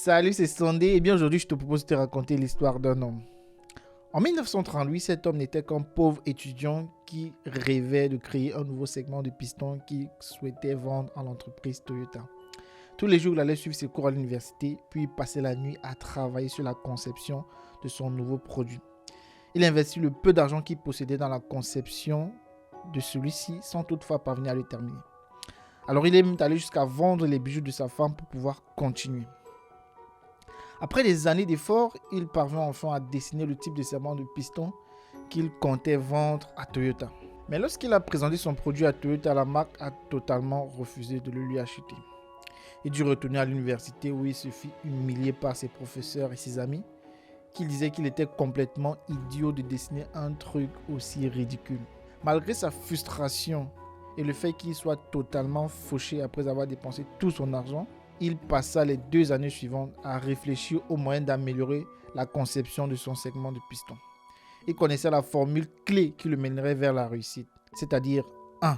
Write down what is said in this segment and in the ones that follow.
Salut, c'est Sandé et bien aujourd'hui je te propose de te raconter l'histoire d'un homme. En 1938, cet homme n'était qu'un pauvre étudiant qui rêvait de créer un nouveau segment de piston qu'il souhaitait vendre à l'entreprise Toyota. Tous les jours, il allait suivre ses cours à l'université, puis passer la nuit à travailler sur la conception de son nouveau produit. Il investit le peu d'argent qu'il possédait dans la conception de celui-ci sans toutefois parvenir à le terminer. Alors il est même allé jusqu'à vendre les bijoux de sa femme pour pouvoir continuer. Après des années d'efforts, il parvint enfin à dessiner le type de segment de piston qu'il comptait vendre à Toyota. Mais lorsqu'il a présenté son produit à Toyota, la marque a totalement refusé de le lui acheter. Il dut retourner à l'université où il se fit humilier par ses professeurs et ses amis qui disaient qu'il était complètement idiot de dessiner un truc aussi ridicule. Malgré sa frustration et le fait qu'il soit totalement fauché après avoir dépensé tout son argent, il passa les 2 années suivantes à réfléchir aux moyens d'améliorer la conception de son segment de piston. Il connaissait la formule clé qui le mènerait vers la réussite, c'est-à-dire 1.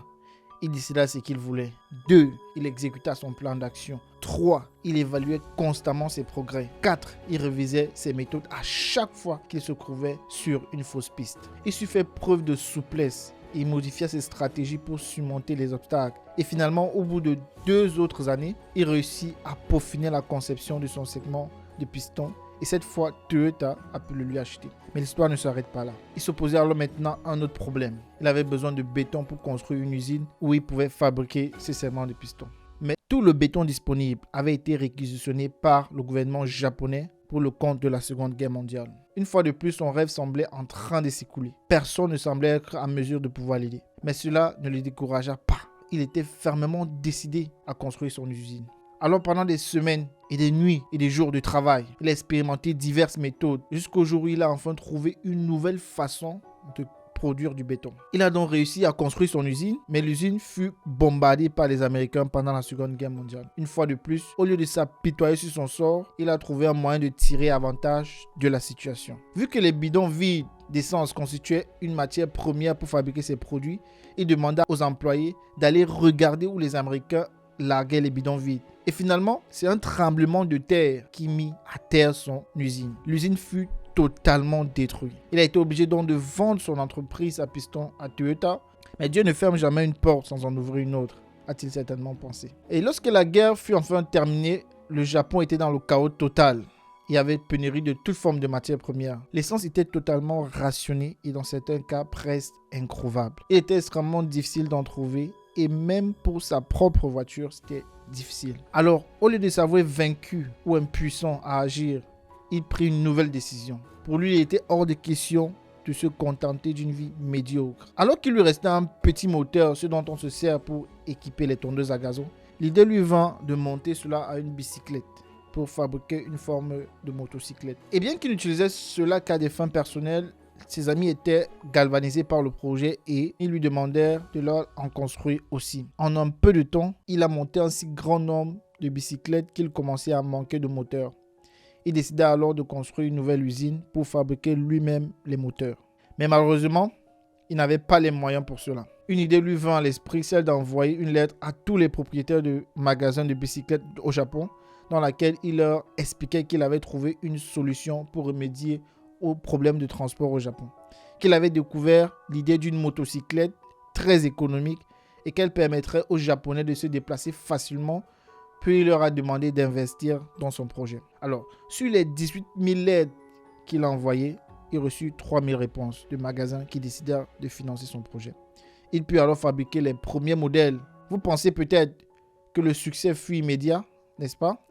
Il décida ce qu'il voulait. 2. Il exécuta son plan d'action. 3. Il évaluait constamment ses progrès. 4. Il révisait ses méthodes à chaque fois qu'il se trouvait sur une fausse piste. Il sut faire preuve de souplesse. Il modifia ses stratégies pour surmonter les obstacles. Et finalement, au bout de 2 autres années, il réussit à peaufiner la conception de son segment de piston. Et cette fois, Toyota a pu le lui acheter. Mais l'histoire ne s'arrête pas là. Il se posait alors maintenant un autre problème. Il avait besoin de béton pour construire une usine où il pouvait fabriquer ses segments de piston. Mais tout le béton disponible avait été réquisitionné par le gouvernement japonais pour le compte de la Seconde Guerre mondiale. Une fois de plus, son rêve semblait en train de s'écouler. Personne ne semblait être en mesure de pouvoir l'aider. Mais cela ne le découragea pas. Il était fermement décidé à construire son usine. Alors pendant des semaines et des nuits et des jours de travail, il a expérimenté diverses méthodes jusqu'au jour où il a enfin trouvé une nouvelle façon de produire du béton. Il a donc réussi à construire son usine, mais l'usine fut bombardée par les Américains pendant la Seconde Guerre mondiale. Une fois de plus, au lieu de s'apitoyer sur son sort, il a trouvé un moyen de tirer avantage de la situation. Vu que les bidons vides d'essence constituaient une matière première pour fabriquer ses produits, il demanda aux employés d'aller regarder où les Américains larguaient les bidons vides. Et finalement, c'est un tremblement de terre qui mit à terre son usine. L'usine fut totalement détruite. Il a été obligé donc de vendre son entreprise à piston à Toyota. Mais Dieu ne ferme jamais une porte sans en ouvrir une autre, a-t-il certainement pensé. Et lorsque la guerre fut enfin terminée, le Japon était dans le chaos total. Il y avait pénurie de toute forme de matières premières. L'essence était totalement rationnée et dans certains cas presque introuvable. Il était extrêmement difficile d'en trouver et même pour sa propre voiture, c'était difficile. Alors, au lieu de s'avouer vaincu ou impuissant à agir, il prit une nouvelle décision. Pour lui, il était hors de question de se contenter d'une vie médiocre. Alors qu'il lui restait un petit moteur, ce dont on se sert pour équiper les tondeuses à gazon, l'idée lui vint de monter cela à une bicyclette pour fabriquer une forme de motocyclette. Et bien qu'il n'utilisait cela qu'à des fins personnelles, ses amis étaient galvanisés par le projet et ils lui demandèrent de leur en construire aussi. En un peu de temps, il a monté un si grand nombre de bicyclettes qu'il commençait à manquer de moteurs. Il décida alors de construire une nouvelle usine pour fabriquer lui-même les moteurs. Mais malheureusement, il n'avait pas les moyens pour cela. Une idée lui vint à l'esprit, celle d'envoyer une lettre à tous les propriétaires de magasins de bicyclettes au Japon, dans laquelle il leur expliquait qu'il avait trouvé une solution pour remédier aux problèmes de transport au Japon. Qu'il avait découvert l'idée d'une motocyclette très économique et qu'elle permettrait aux Japonais de se déplacer facilement. Puis il leur a demandé d'investir dans son projet. Alors, sur les 18 000 lettres qu'il a envoyées, il reçut 3 000 réponses de magasins qui décidèrent de financer son projet. Il put alors fabriquer les premiers modèles. Vous pensez peut-être que le succès fut immédiat, n'est-ce pas?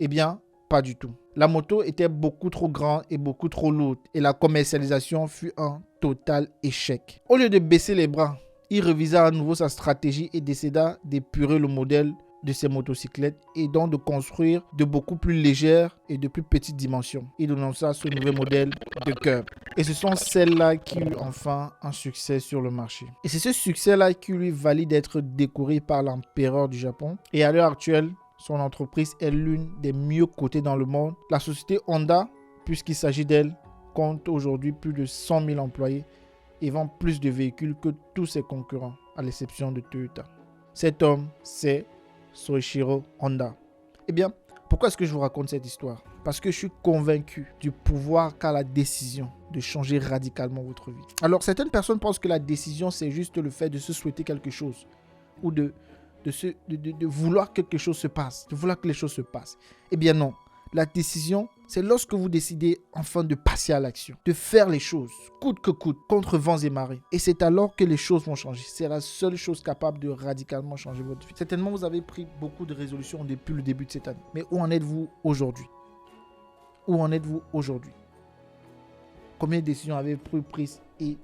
Eh bien, pas du tout. La moto était beaucoup trop grande et beaucoup trop lourde et la commercialisation fut un total échec. Au lieu de baisser les bras, il révisa à nouveau sa stratégie et décida d'épurer le modèle de ses motocyclettes et donc de construire de beaucoup plus légères et de plus petites dimensions. Il annonça ce nouvel modèle de Curb. Et ce sont celles-là qui eurent enfin un succès sur le marché. Et c'est ce succès-là qui lui valut d'être décoré par l'empereur du Japon. Et à l'heure actuelle, son entreprise est l'une des mieux cotées dans le monde. La société Honda, puisqu'il s'agit d'elle, compte aujourd'hui plus de 100 000 employés et vend plus de véhicules que tous ses concurrents, à l'exception de Toyota. Cet homme, c'est Soichiro Honda. Eh bien, Pourquoi est-ce que je vous raconte cette histoire? Parce que je suis convaincu du pouvoir qu'a la décision de changer radicalement votre vie. Alors, certaines personnes pensent que la décision, c'est juste le fait de se souhaiter quelque chose ou de vouloir que quelque chose se passe, de vouloir que les choses se passent. Eh bien non. La décision, c'est lorsque vous décidez enfin de passer à l'action, de faire les choses, coûte que coûte, contre vents et marées. Et c'est alors que les choses vont changer. C'est la seule chose capable de radicalement changer votre vie. Certainement, vous avez pris beaucoup de résolutions depuis le début de cette année. Mais où en êtes-vous aujourd'hui? Où en êtes-vous aujourd'hui? Combien de décisions avez-vous prises et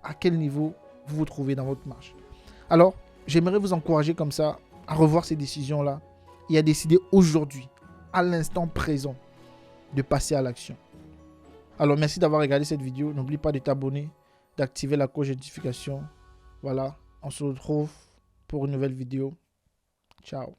à quel niveau vous vous trouvez dans votre marche? Alors, j'aimerais vous encourager comme ça à revoir ces décisions-là et à décider aujourd'hui, à l'instant présent, de passer à l'action. Alors, merci d'avoir regardé cette vidéo. N'oublie pas de t'abonner, d'activer la cloche de notification. Voilà, on se retrouve pour une nouvelle vidéo. Ciao.